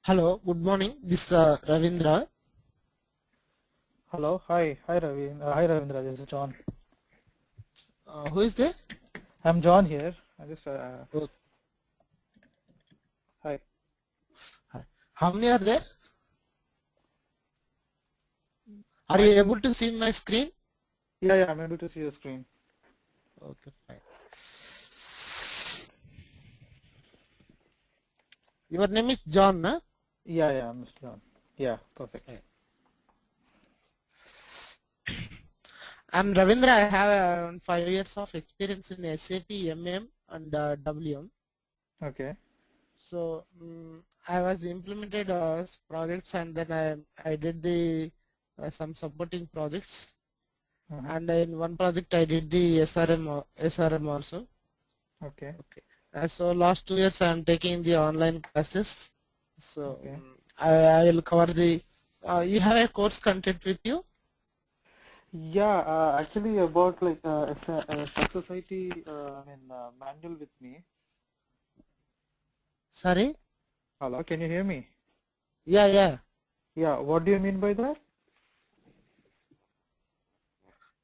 Hello, good morning. This is Ravindra. Hello. Hi Ravi. Hi Ravindra. This is John. Who is there? I'm John here. I just Oh, hi. hi. How many are there? Are I you think able to see my screen? yeah, I'm able to see your screen. Okay, fine. Your name is John, huh? Yeah, Mr. John. Yeah, perfect. Fine. I'm Ravindra. I have around 5 years of experience in SAP MM and WM. Okay. So I was implemented projects, and then I did the some supporting projects, Uh-huh. and in one project I did the SRM also. Okay. Okay. So last 2 years I am taking the online classes. So Okay. I will cover the. You have a course content with you? Yeah. Actually, about like a society. Manual with me. Sorry? Hello. Can you hear me? Yeah, yeah. Yeah. What do you mean by that?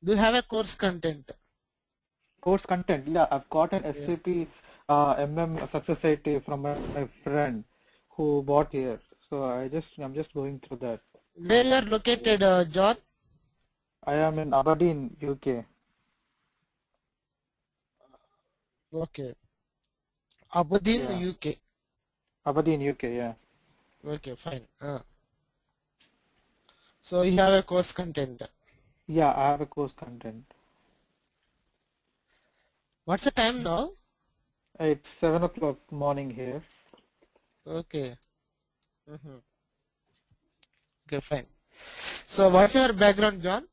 Do you have a course content? Course content. Yeah, I've got an Yeah. SAP MM success society from my friend who bought here. So I'm just going through that. Where you are located, John? I am in Aberdeen, UK. Okay. Aberdeen, Yeah, UK. Aberdeen, UK. Yeah, Okay, fine. So you have a course content. yeah. I have a course content. What's the time now? It's 7 o'clock morning here. Okay. Mm-hmm. Okay, fine. So what's your background, John?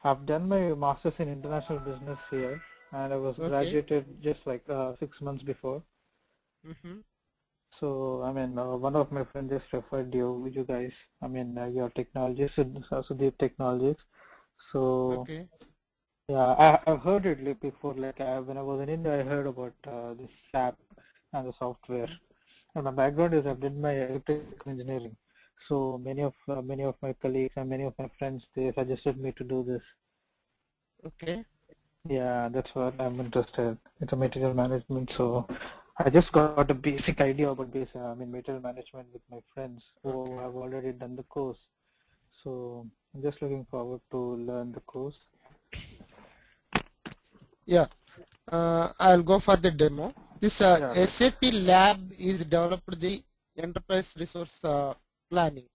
I've done my master's in international business here, and I was Okay. graduated just like 6 months before. Mm-hmm. So one of my friends just referred you guys. Your technologies, Sudeep Technologies. So Okay. yeah, I've heard it like before. Like when I was in India, I heard about this SAP and the software. And my background is I've did my electrical engineering. So many of my colleagues and many of my friends they suggested me to do this. Okay. Yeah, that's what I'm interested. It's a material management. So I just got a basic idea about material management with my friends who Okay. have already done the course. So I'm just looking forward to learn the course. Yeah. I'll go for the demo. This Yeah. SAP Lab is developed the enterprise resource planning.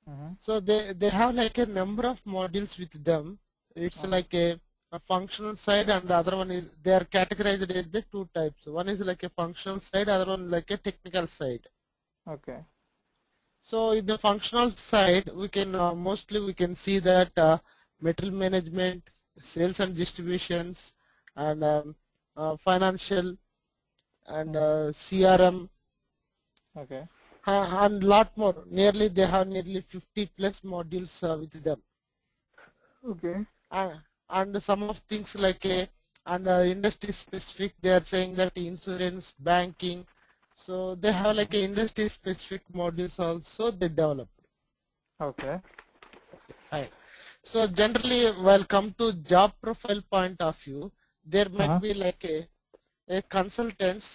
Mm-hmm. So they have like a number of modules with them. It's Uh-huh. like a functional side, and the other one is they are categorized in the two types. One is like a functional side, other one like a technical side. Okay. So in the functional side, we can mostly we can see that material management, sales and distributions, and financial and Mm-hmm. CRM, Okay. and lot more. Nearly they have nearly 50 plus modules with them, Okay. and some of things like a and industry specific. They are saying that insurance, banking. So they have like a industry specific modules also they develop. Okay. Fine. So generally, while come to job profile point of view, there might Uh-huh. be like a consultants,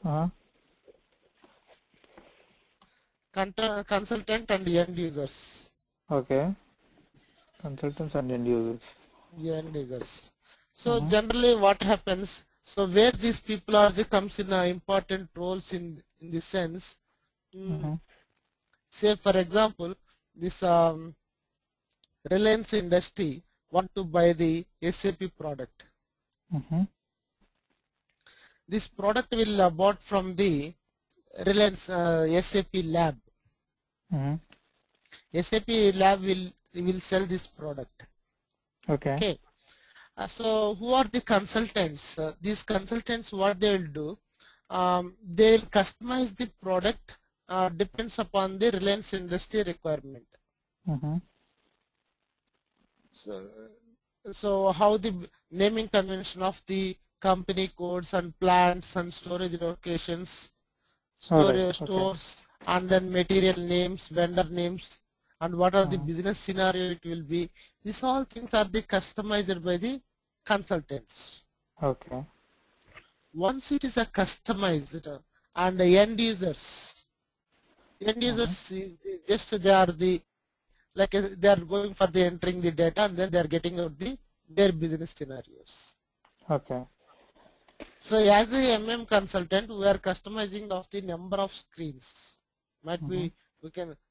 Uh-huh. consultant and end users. Okay. Consultants and end users. End users. So Mm-hmm. generally, what happens? So where these people are, they comes in important roles in the sense. Mm, Mm-hmm. Say for example, this Reliance industry want to buy the SAP product. Mm-hmm. This product will bought from the Reliance SAP Lab. Mm-hmm. SAP Lab will sell this product. Okay. Okay. So who are the consultants? These consultants, what they will do? They will customize the product. Depends upon the Reliance industry requirement. Mm-hmm. So, so how the naming convention of the company codes and plants and storage locations. All right. Okay. stores, and then material names, vendor names, and what are the Mm-hmm. business scenario it will be. These all things are the customized by the consultants. Okay. Once it is a customized and the end Mm-hmm. users just they are the like they are going for the entering the data and then they are getting out the their business scenarios. Okay. So as a MM consultant, we are customizing of the number of screens. Might Mm-hmm. be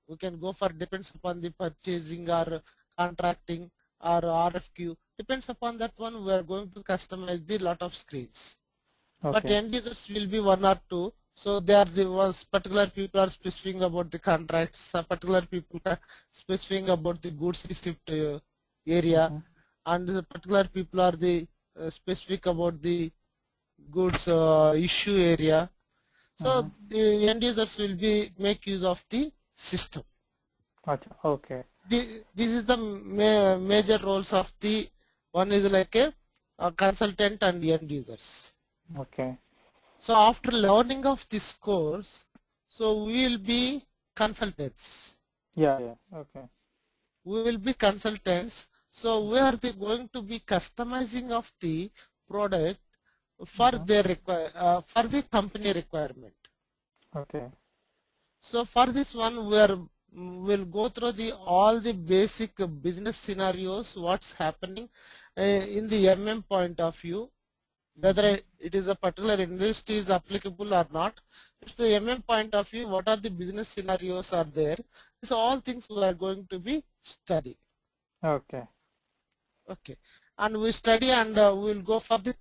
we can go for depends upon the purchasing or contracting or RFQ. Depends upon that one, we are going to customize the lot of screens. But Okay. end users will be one or two. So they are the ones particular people are specifying about the contracts. Some particular people are specifying about the goods receipt area, Mm-hmm. and the particular people are the specific about the goods issue area. So Mm-hmm. the end users will be make use of the system. Gotcha. Okay. This is the major roles of the one is like a consultant and end users. Okay. So after learning of this course, so we will be consultants. Yeah. Yeah. Okay. We will be consultants. So we are going to be customizing of the product for Mm-hmm. their for the company requirement. Okay. So for this one, we are will go through the all the basic business scenarios, what's happening in the MM point of view, Mm-hmm. whether it is a particular industry is applicable or not. It's the MM point of view, what are the business scenarios are there. These are all things we are going to be study. Okay. Okay, and we study and we will go for the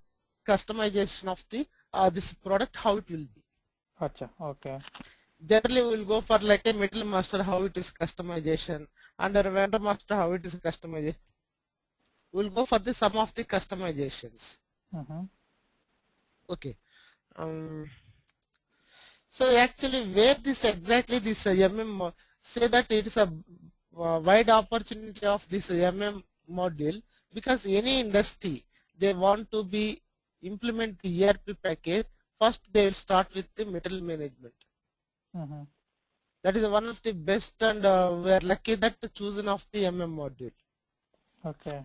customization of the this product, how it will be. Gotcha. Okay. Generally, we will go for like a middle master, how it is customization, and a vendor master, how it is customization. We will go for the some of the customizations. Mm-hmm. Okay. Um, so actually, where this exactly this MM say that it is a wide opportunity of this MM module, because any industry they want to be implement the ERP package. First, they will start with the material management. Mm-hmm. That is one of the best, and we are lucky that chosen of the MM module. Okay.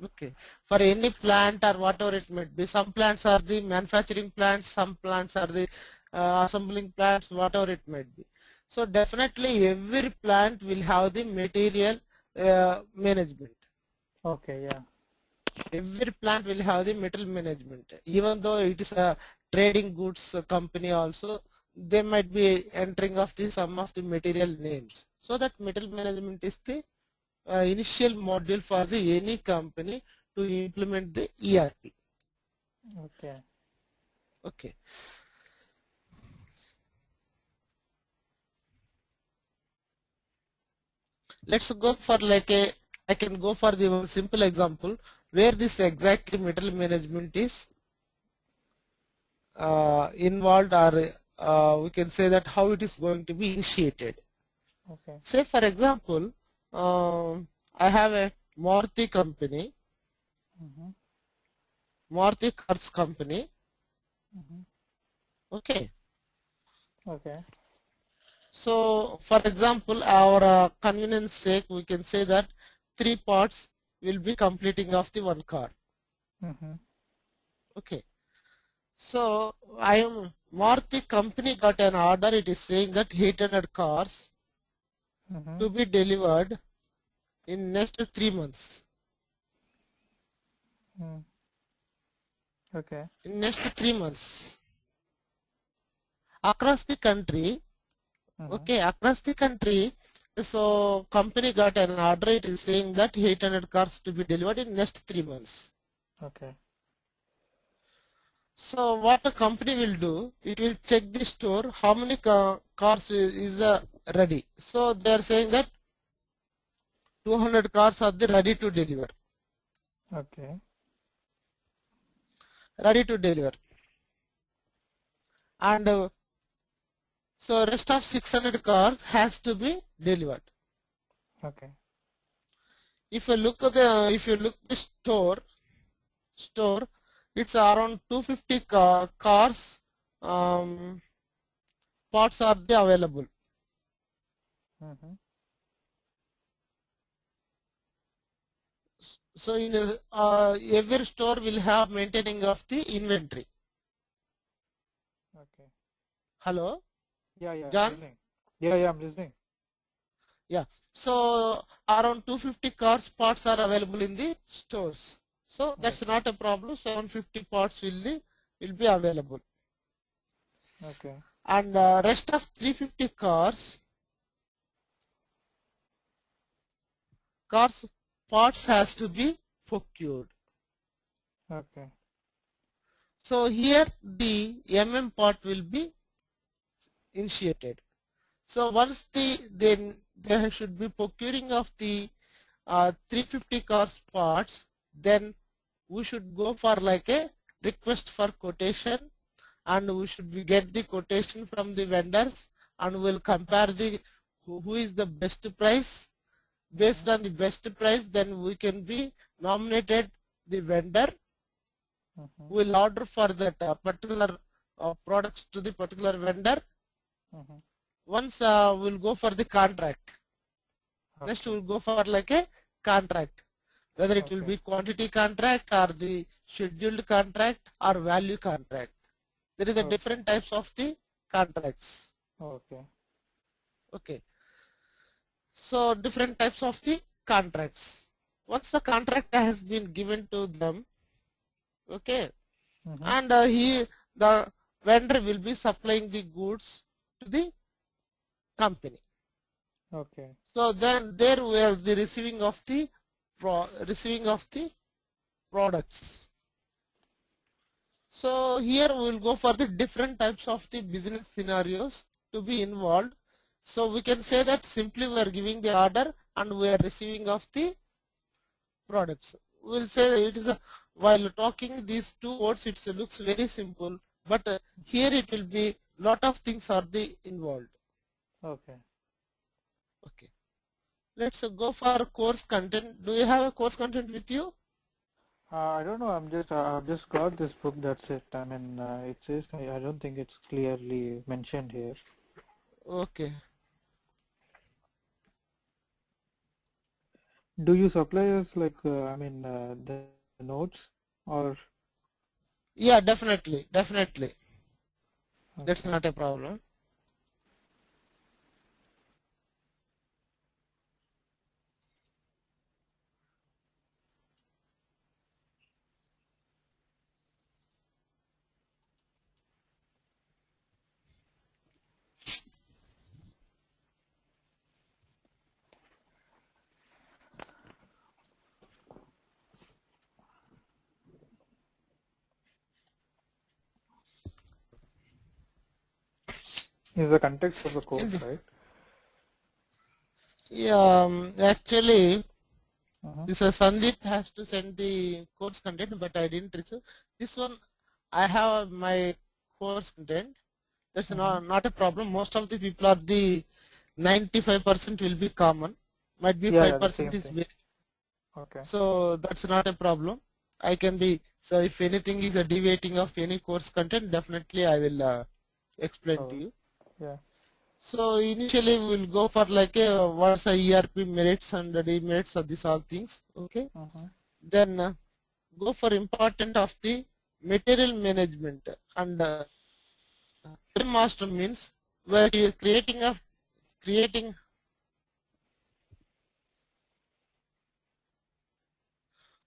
Okay, for any plant or whatever it might be, some plants are the manufacturing plants, some plants are the assembling plants, whatever it might be. So definitely every plant will have the material management. Okay. Yeah. Every plant will have the material management. Even though it is a trading goods company also, they might be entering of the some of the material names. So that material management is the initial module for the any company to implement the ERP. Okay. Okay, let's go for like a I can go for the one simple example where this exactly material management is involved, or we can say that how it is going to be initiated. Okay. Say for example, I have a Maruti company, Mm-hmm. Maruti cars company. Mm-hmm. Okay, Okay. so for example, our convenience sake, we can say that three parts will be completing of the one car. Mm-hmm. Okay, so I am Maruti company got an order. It is saying that 800 cars Mm-hmm. to be delivered in next 3 months. Mm. Okay. In next 3 months across the country. Mm-hmm. Okay, across the country. So company got an order. It is saying that 800 cars to be delivered in next 3 months. Okay. So what the company will do, it will check the store, how many cars is ready. So they are saying that 200 cars are the ready to deliver. Okay. Ready to deliver. And so rest of 600 cars has to be delivered. Okay. If you look at the store, it's around 250 cars. Um, parts are the available. Mm-hmm. So in every store will have maintaining of the inventory. Okay. Hello, Yeah, yeah, I'm John? listening. Yeah, I'm listening. Yeah. So around 250 cars parts are available in the stores. So that's Okay. not a problem. 750 parts will be available. Okay. And rest of 350 cars parts has to be procured. Okay. So here the MM part will be initiated. So once then they should be procuring of the 350 cars parts, then we should go for like a request for quotation, and we should get the quotation from the vendors, and we'll compare the who is the best price. Based on the best price, then we can be nominated the vendor Mm-hmm. who will order for that particular products to the particular vendor. Mm-hmm. Once we'll go for the contract. Next Okay. we'll go for like a contract, whether it will Okay. be quantity contract or the scheduled contract or value contract. There is a Okay. different types of the contracts. Okay. Okay, so different types of the contracts. Once the contract has been given to them, okay, Mm-hmm. and the vendor will be supplying the goods to the company. Okay. So then there we are the receiving of the products. So here we will go for the different types of the business scenarios to be involved. So we can say that simply we are giving the order and we are receiving of the products. We will say it is while talking these two words, it looks very simple, but here it will be lot of things are the involved. Okay. Okay, let's go for course content. Do you have a course content with you? I don't know. I've just got this book. That's it. I mean, it says. I don't think it's clearly mentioned here. Okay. Do you supply us like the notes or Yeah, definitely, definitely. That's okay? not a problem. Is the context of the course, In the- right? Yeah, actually, Uh-huh. this Sandeep has to send the course content, but I didn't receive. This one, I have my course content. That's Uh-huh. not a problem. Most of the people are the 95% will be common. Might be Yeah, the 5% same is thing. very. Okay. So that's not a problem. I can be. So if anything is a deviating of any course content, definitely I will explain to Oh, you. yeah. So initially we will go for like a what's a ERP merits and the demerits of these all things. Okay. Uh-huh. Then go for important of the material management, and master means where you creating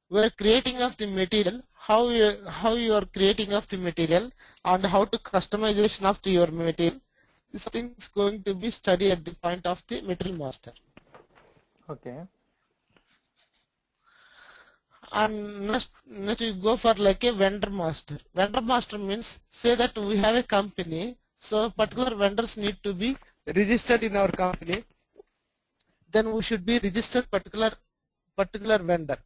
we're creating of the material, how you are creating of the material, and how to customization of your material. This thing is going to be studied at the point of the material master. Okay. And next you go for like a vendor master. Vendor master means say that we have a company, so Uh-huh. particular vendors need to be registered in our company. Then we should be registered particular vendor.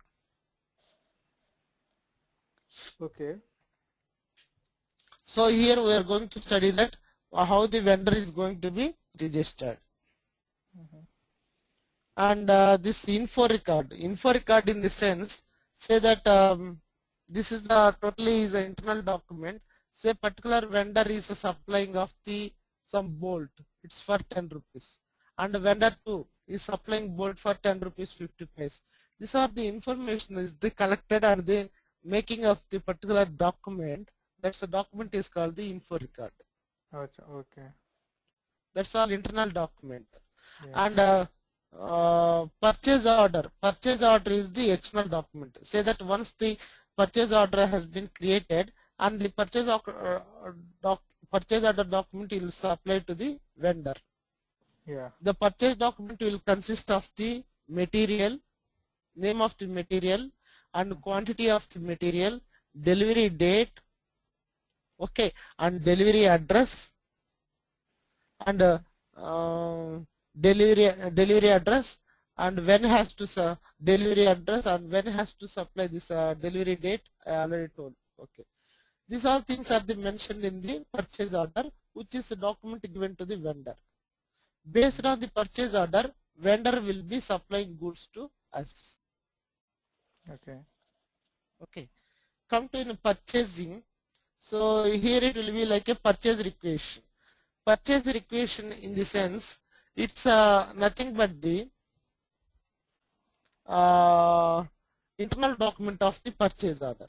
Okay. So here we are going to study that how the vendor is going to be registered. Uh-huh. And this info record in the sense, say that this is the totally is an internal document. Say particular vendor is supplying of the some bolt, it's for 10 rupees. And vendor 2 is supplying bolt for 10 rupees 50 paise. These are the information is they collected and the making of the particular document. That's the document is called the info record. Okay. That's all internal document. Yeah. And purchase order. Purchase order is the external document. Say that once the purchase order has been created and the purchase order document will supply to the vendor. Yeah. The purchase document will consist of the material, name of the material, and quantity of the material, delivery date, okay, and delivery address, and delivery address, and when has to delivery address, and when has to supply this delivery date. I already told. Okay, these all things are mentioned in the purchase order, which is a document given to the vendor. Based on the purchase order, vendor will be supplying goods to us. Okay. Okay, come to in purchasing. So here it will be like a purchase request. Purchase request in the sense it's nothing but the internal document of the purchase order.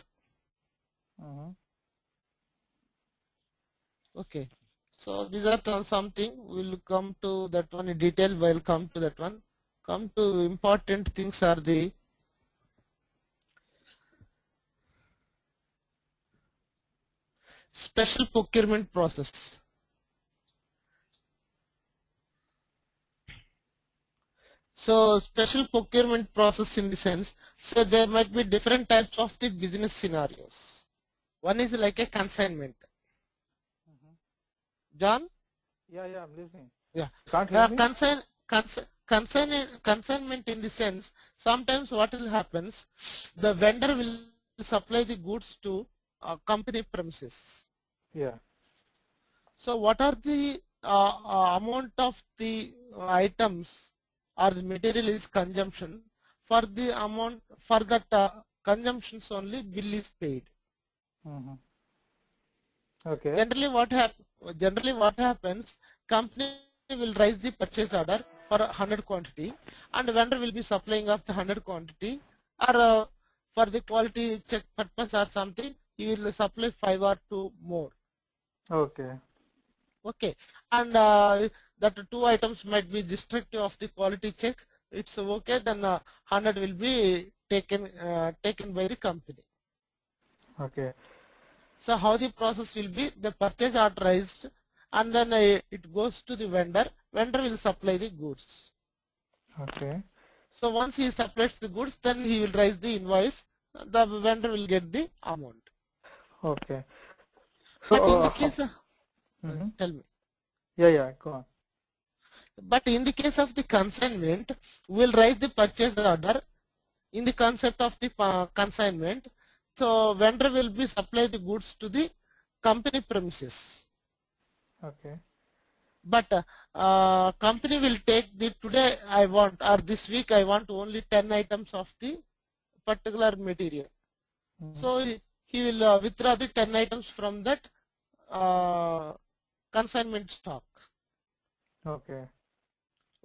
Okay, so these are something we'll come to that one in detail. We'll come to that one. Come to important things are the special procurement process. So special procurement process in the sense, so there might be different types of the business scenarios. One is like a consignment. John? Yeah, I'm listening. Yeah. Can't hear me? Consignment in the sense, sometimes what will happens, the vendor will supply the goods to company premises. Yeah. So what are the amount of the items or the material is consumption, for the amount for that consumptions only bill is paid. Okay. Generally what happens, company will raise the purchase order for 100 quantity and vendor will be supplying of the 100 quantity, or for the quality check purpose or something he will supply 5 or 2 more. Okay. Okay, and that 2 items might be destructive of the quality check. It's okay, then 100 will be taken by the company. Okay. So how the process will be, the purchase authorized and then it goes to the vendor. Vendor will supply the goods. Okay. So once he supplies the goods, then he will raise the invoice. The vendor will get the amount. Okay. So, But in the case of, tell me. Yeah, go on. But in the case of the consignment, we will raise the purchase order in the concept of the consignment. So vendor will be supply the goods to the company premises. Okay. But company will take the today I want, or this week I want only 10 items of the particular material. So he will withdraw the 10 items from that consignment stock. Okay.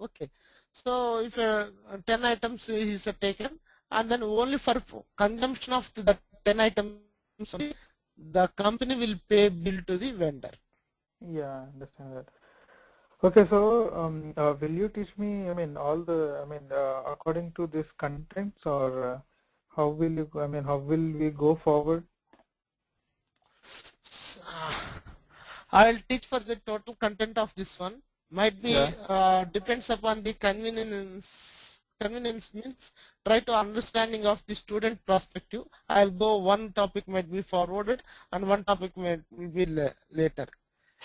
Okay. So if 10 items is taken, and then only for consumption of the 10 items, the company will pay bill to the vendor. Yeah, I understand that. Okay, so will you teach me, according to this contents, or how will we go forward? I will teach for the total content of this one. Might be depends upon the convenience. Convenience means try to understanding of the student perspective. I'll go one topic might be forwarded and one topic will be later.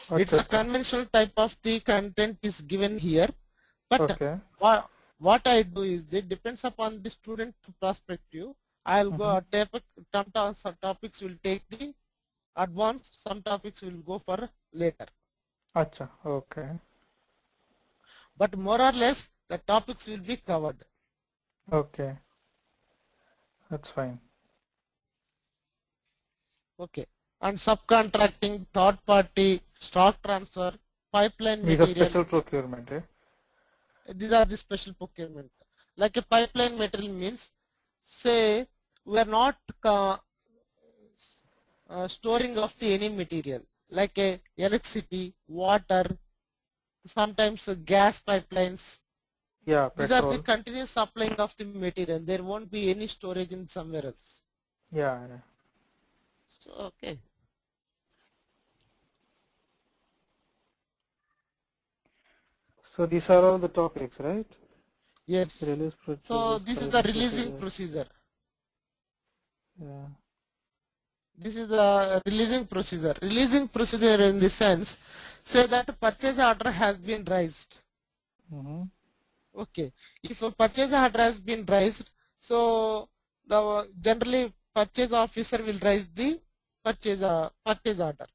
Okay. It's a conventional type of the content is given here, but what I do is it depends upon the student perspective. I'll go some topics will take the advanced, some topics will go for later. Acha, okay. But more or less the topics will be covered. Okay, that's fine. Okay, and subcontracting, third party, stock transfer, pipeline These are material. special procurement, eh? These are the special procurement. Like a pipeline material means, say we are not storing of the any material like a electricity, water, sometimes gas pipelines. Yeah, These are the petrol. continuous supplying of the material. There won't be any storage in somewhere else. Yeah, yeah. So okay. So these are all the topics, right? Yes. Release So procedures, this is the pricing releasing procedures. procedure. Yeah. This is the releasing procedure. Releasing procedure in the sense, say that purchase order has been raised. Mm-hmm. Okay. If a purchase order has been raised, so the generally purchase officer will raise the purchase order.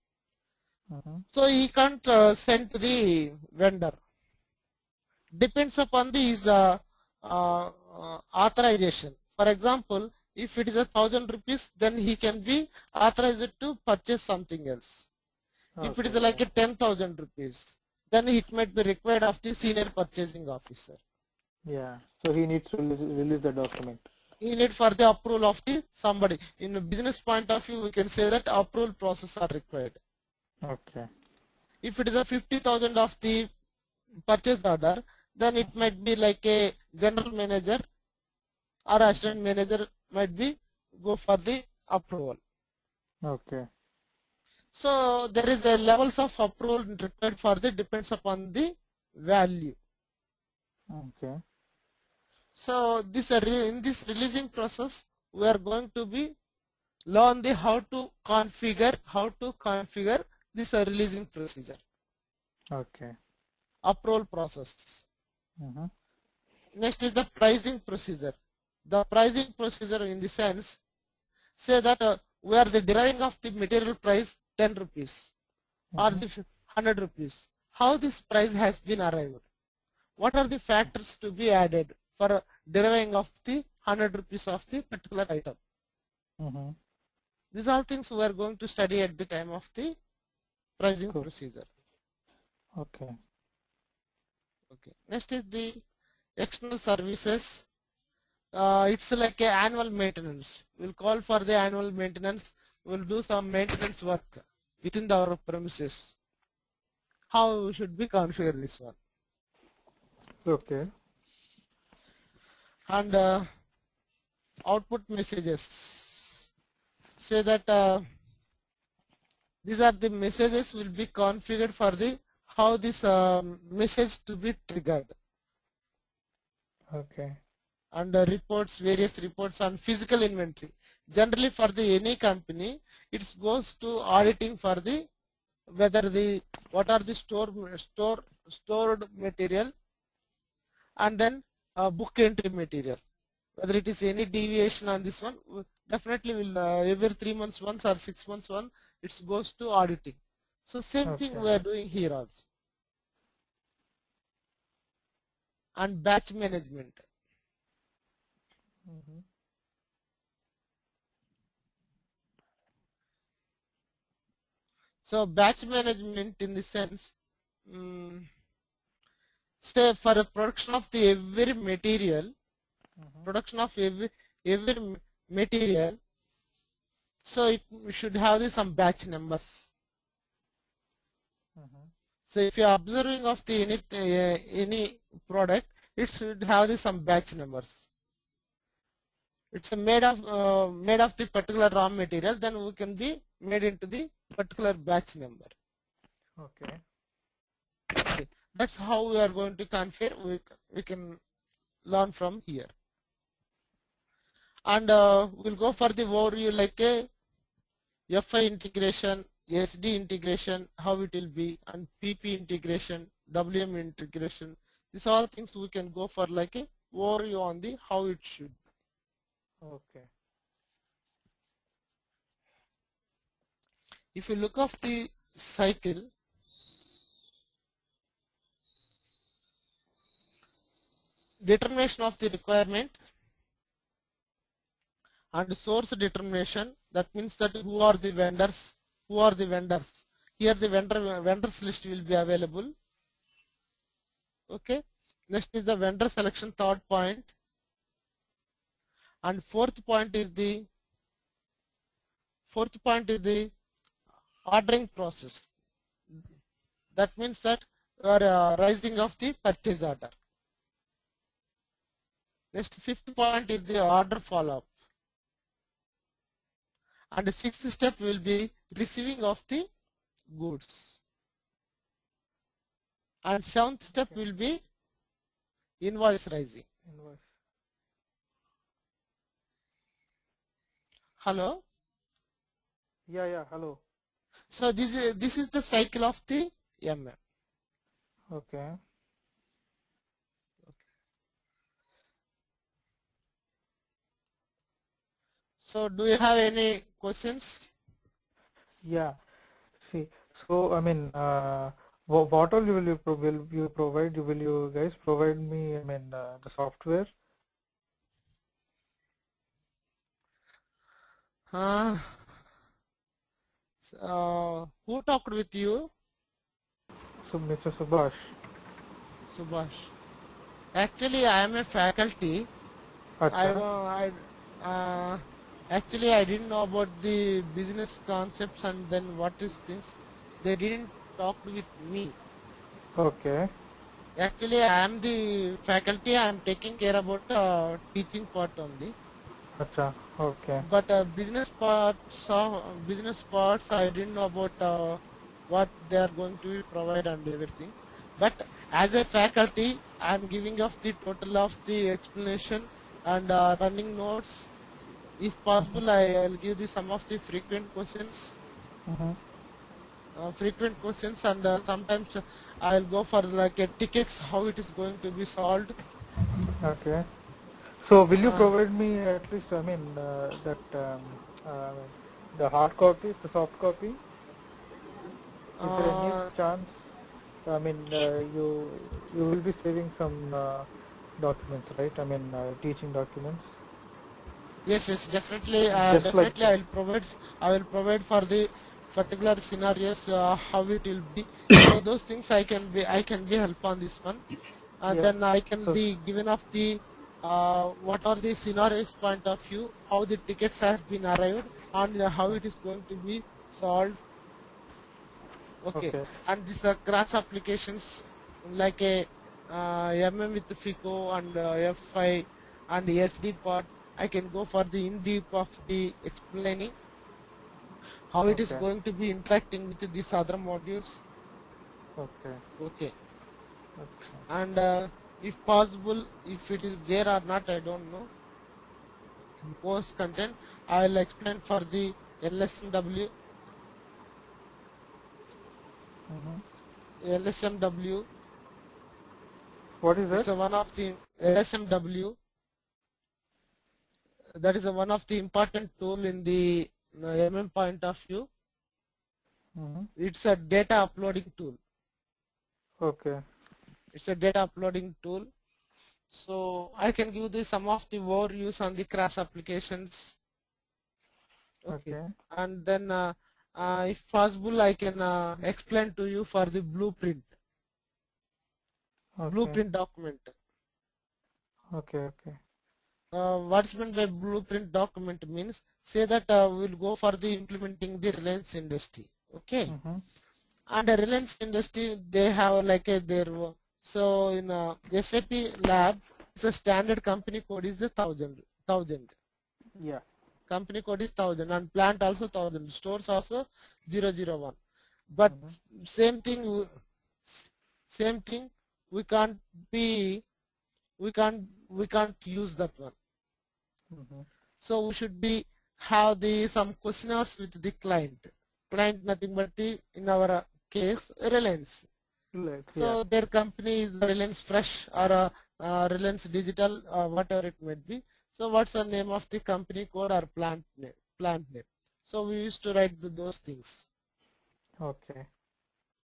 Mm-hmm. So he can't send to the vendor. Depends upon the his authorization. For example, if it is 1,000 rupees, then he can be authorized to purchase something else. If it Okay, is like okay. a 10,000 rupees, then it might be required of the senior purchasing officer. Yeah. So he needs to release the document. He need for the approval of the somebody. In a business point of view, we can say that approval process are required. Okay. If it is a 50,000 of the purchase order, then it might be like a general manager or assistant manager might be go for the approval. Okay. So there is a levels of approval required for the depends upon the value. Okay. So this in this releasing process, we are going to be learn the how to configure this releasing procedure, Okay. approval process. Mm-hmm. Next is the pricing procedure. The pricing procedure in the sense, say that we are the deriving of the material price 10 rupees or Mm-hmm. the 100 rupees. How this price has been arrived? What are the factors to be added for deriving of the 100 rupees of the particular item? Mm-hmm. These are things we are going to study at the time of the pricing Cool. procedure. Okay. Okay. Next is the external services. It's like a annual maintenance. We'll call for the annual maintenance. We'll do some maintenance work within our premises. How we should be configure this one. Okay. And output messages. Say that these are the messages will be configured for the how this message to be triggered. Okay. And reports, various reports on physical inventory. Generally for the any company, it goes to auditing for the whether the what are the stored material, and then book entry material. Whether it is any deviation on this one, definitely will every 3 months once or 6 months once it goes to auditing. So same thing Okay. we are doing here also. And batch management. Mm-hmm. So batch management in the sense, say for the production of the every material, Mm-hmm. production of every material, so it should have the some batch numbers. Mm-hmm. So if you are observing of the any product, it should have the some batch numbers. It's made of the particular raw material, then we can be made into the particular batch number. Okay. Okay. That's how we are going to configure. We can learn from here. And we'll go for the overview like a FI integration, SD integration, how it will be, and PP integration, WM integration. These all things we can go for like a overview on the how it should. Okay. If you look of the cycle, determination of the requirement and source determination, that means that who are the vendors, Here the vendors list will be available. Okay. Next is the vendor selection, third point. And fourth point is the ordering process. That means that you are raising of the purchase order. Next, fifth point is the order follow-up. And the sixth step will be receiving of the goods. And seventh step will be invoice raising. Invoice. Hello. Yeah, hello. So this is the cycle of the MM. Okay. So do you have any questions? Yeah. See, so I mean, what all will you provide? Will you guys provide me? I mean, the software. Who talked with you? So, Mr. Subhash. Subhash. Actually, I am a faculty. Acha. Actually I didn't know about the business concepts and then what is things. They didn't talk with me. Okay. Actually, I am the faculty. I am taking care about teaching part only. Acha. Okay. But business parts, I didn't know about what they are going to provide and everything. But as a faculty, I am giving of the total of the explanation and running notes. If possible, I'll give the some of the frequent questions. And sometimes I'll go for like a tickets, how it is going to be solved. Okay. So will you provide me at least, I mean, the hard copy, the soft copy? Is there any chance? I mean, you will be saving some documents, right? I mean, teaching documents. Yes, definitely. Just like Definitely, I will provide for the particular scenarios how it will be. So those things I can be help on this one. yeah. Then I can So, be given of the what are the scenarios point of view, how the tickets has been arrived, and how it is going to be solved. Okay. okay. And these cross applications like a MM with FICO and F5 and SD part. I can go for the in deep of the explaining how it is Okay. going to be interacting with these other modules. Okay. Okay. Okay. And if possible, if it is there or not, I don't know. In course content, I will explain for the LSMW. LSMW. What is It's that? one of the LSMW. That is one of the important tool in the MM point of view. It's a data uploading tool. Okay. It's a data uploading tool. So I can give the some of the overviews on the cross applications. Okay. And then if possible, I can explain to you for the blueprint. Okay. Blueprint document. Okay. What's meant by blueprint document means, say that we'll go for the implementing the Reliance industry. Okay. And the Reliance industry, they have like their, so in SAP lab, it's a standard company code is the 1000. Yeah. Company code is 1000 and plant also 1000. Stores also 001. But same thing, we can't use that one. So we should be have the some questionnaires with the client. Client nothing but the, in our case, Reliance. So their company is Reliance Fresh or Reliance Digital, whatever it might be. So what's the name of the company code or plant name? So we used to write those things. Okay.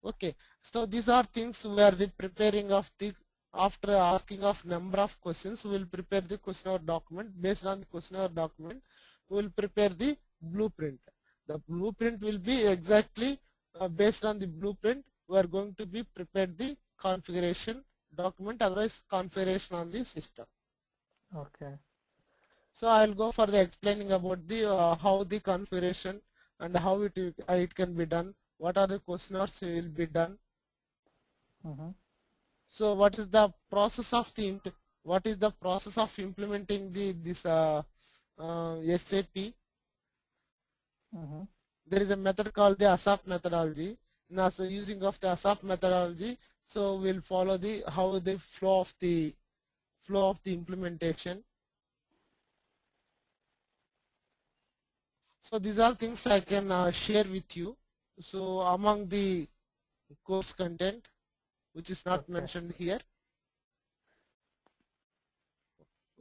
Okay. So these are things we are the preparing of the, after asking of number of questions, we will prepare the questionnaire document. Based on the questionnaire document, we will prepare the blueprint. The blueprint will be exactly based on the blueprint, we are going to be prepared the configuration document, otherwise configuration on the system. Okay. So I'll go for the explaining about the how the configuration and how it can be done. What are the questionnaires will be done. Mm-hmm. So what is the process of the implementing the this SAP? Mm-hmm. There is a method called the ASAP methodology. Now, so using of the ASAP methodology, so we'll follow the how the flow of the implementation. So these are things I can share with you. So among the course content, which is not Okay. mentioned here,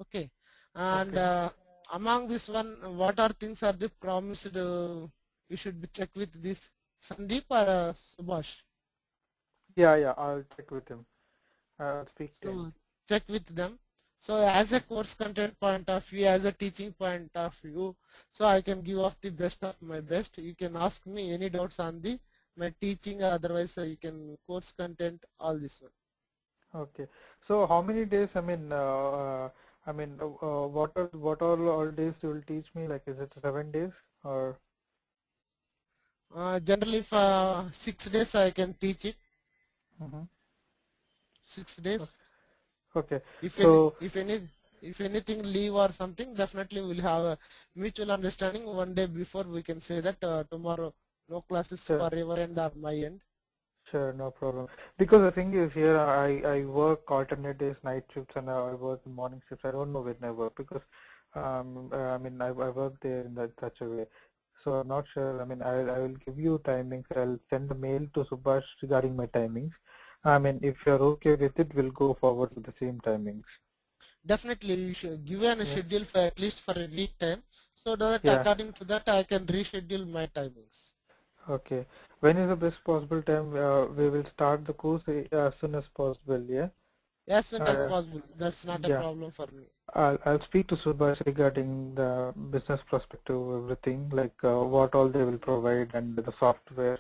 okay, and Okay. among this one, what are things are the promised? You should be check with this Sandeep or Subhash. Yeah, yeah, I'll check with him. I'll speak to him. So check with them. So as a course content point of view, as a teaching point of view, so I can give off the best of my best. You can ask me any doubts on the my teaching, otherwise you can course content, all this one. Okay. So how many days? What all days you will teach me? Like, is it 7 days or? Generally for 6 days I can teach it. Mm-hmm. 6 days. Okay. If any, So if anything leave or something, definitely we'll have a mutual understanding. One day before we can say that tomorrow no classes sure, for your end or my end. sure, no problem. Because the thing is here, I work alternate days, night shifts, and I work in morning shifts. I don't know when I work because, I work there in such a way. So I'm not sure. I will give you timings. I'll send a mail to Subhash regarding my timings. If you're okay with it, we'll go forward with the same timings. Definitely you should give an a Yeah. schedule for at least for a week time, so that Yeah. according to that I can reschedule my timings Okay. When is the best possible time? We will start the course as soon as possible. Yeah. as soon as Uh, possible. That's not a yeah. problem for me. I'll speak to Subhash regarding the business perspective, everything like what all they will provide and the software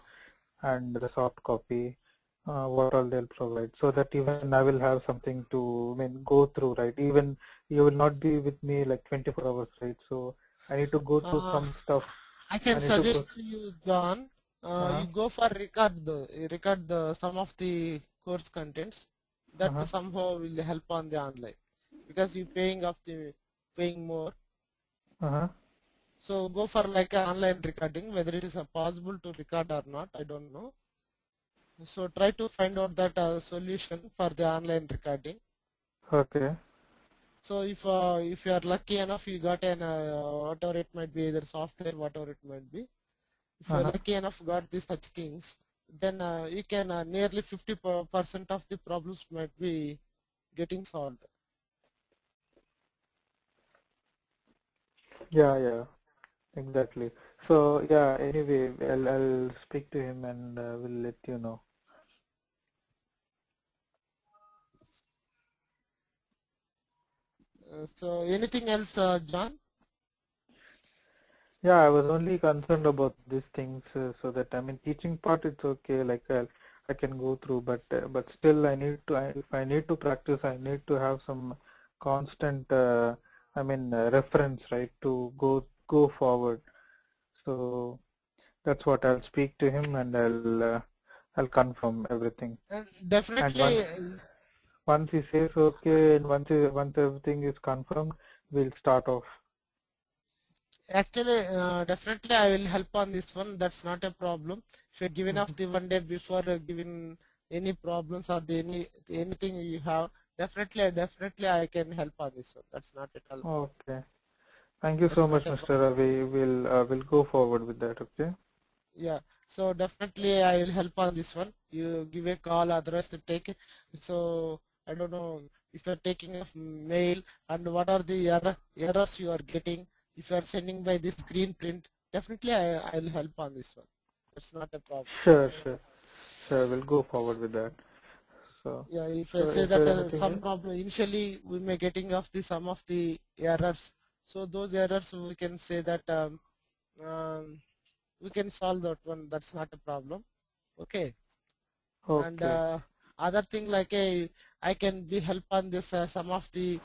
and the soft copy, what all they'll provide, so that even I will have something to go through, right? Even you will not be with me like 24 hours, right? So I need to go through uh, some stuff. I I can need to suggest go. to you, John, Uh-huh. you go for record the some of the course contents that Uh-huh. somehow will help on the online, because you paying more. Uh-huh. So go for like an online recording, whether it is possible to record or not, I don't know. So try to find out that solution for the online recording. Okay. So if you are lucky enough, you got an whatever it might be, either software, whatever it might be. If you are Uh-huh. lucky enough, got these such things, then you can nearly 50% of the problems might be getting solved. Yeah, yeah, exactly. So yeah, anyway, I'll speak to him and we'll let you know. So anything else, John? Yeah, I was only concerned about these things, so that teaching part it's okay, like I can go through, but still I need to if I need to practice, I need to have some constant reference, right, to go forward. So that's what I'll speak to him and I'll confirm everything. And Definitely. once he says okay, and once everything is confirmed, we'll start off. Actually, definitely I will help on this one. That's not a problem. If you're given off Mhm. the one day before giving any problems or anything you have, definitely I can help on this one. That's not at all. Okay. Thank you so That's not much, a Mr. problem. Ravi. We'll go forward with that. Okay. Yeah. So definitely I will help on this one. You give a call, otherwise to take it. So I don't know if you're taking a mail and what are the errors you are getting. If you are sending by the screen print, definitely I'll help on this one. That's not a problem. Sure, sure, sure. We'll go forward with that. So, Yeah, if I so say is that there anything some else? problem initially we may getting of the some of the errors. So those errors we can say that um, we can solve that one. That's not a problem. Okay, and Okay. other thing like I can be help on this some of the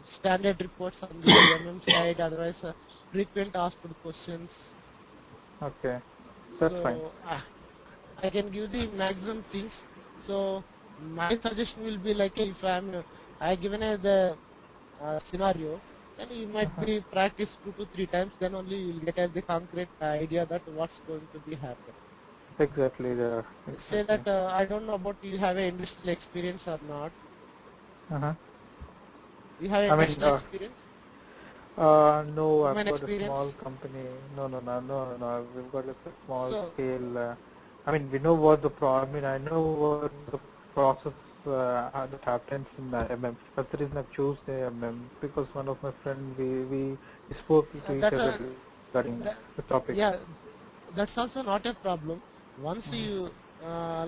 standard reports on the MM side, otherwise frequent asked questions. Okay. That's fine. So I can give the maximum things. So my suggestion will be like if I given a the scenario, then you might Uh-huh. be practice 2 to 3 times. Then only you will get the concrete idea that what's going to be happen. Exactly there. Say Exactly. that I don't know about you have a industrial experience or not. Uh-huh. You have I mean, industrial experience, no, I've human got a small experience. company. No. We've got like a small So scale. I mean, we know what the I mean, I know what the process that happens in MM. That's the reason I've choose the MM because one of my friend we spoke to each that other regarding that the topic. yeah, that's also not a problem. Once you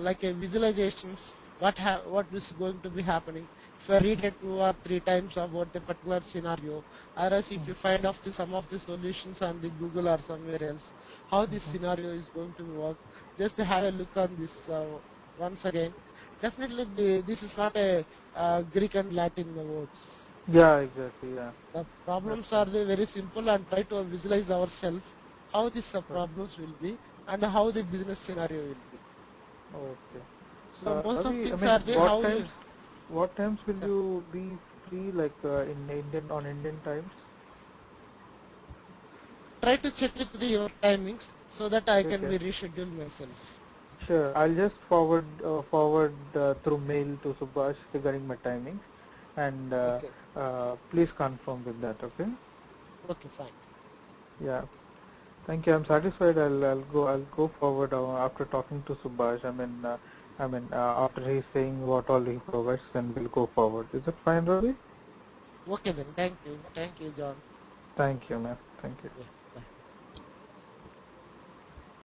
like a visualizations, what is going to be happening. If I read it 2 or 3 times about the particular scenario, or else if you find of the some of the solutions on the Google or somewhere else, how this scenario is going to work, just to have a look on this once again. Definitely, this is not a Greek and Latin words. Yeah, exactly. Yeah, The that's problems are right. the very simple and try to visualize ourselves how these problems will be and how the business scenario will be. Okay. So most of Ravi, I things mean, are there how you what times will sir, you be free, like in Indian times? try to check with your timings so that I can Okay. be reschedule myself. Sure. I'll just forward through mail to Subhash regarding my timings, and Okay, please confirm with that. Okay. okay, fine. Yeah. Thank you. I'm satisfied. I'll go forward after talking to Subhash. After he's saying what all he provides, then we'll go forward. Is it fine, Ravi? Okay then, thank you, John. Thank you, man. Thank you. Yeah.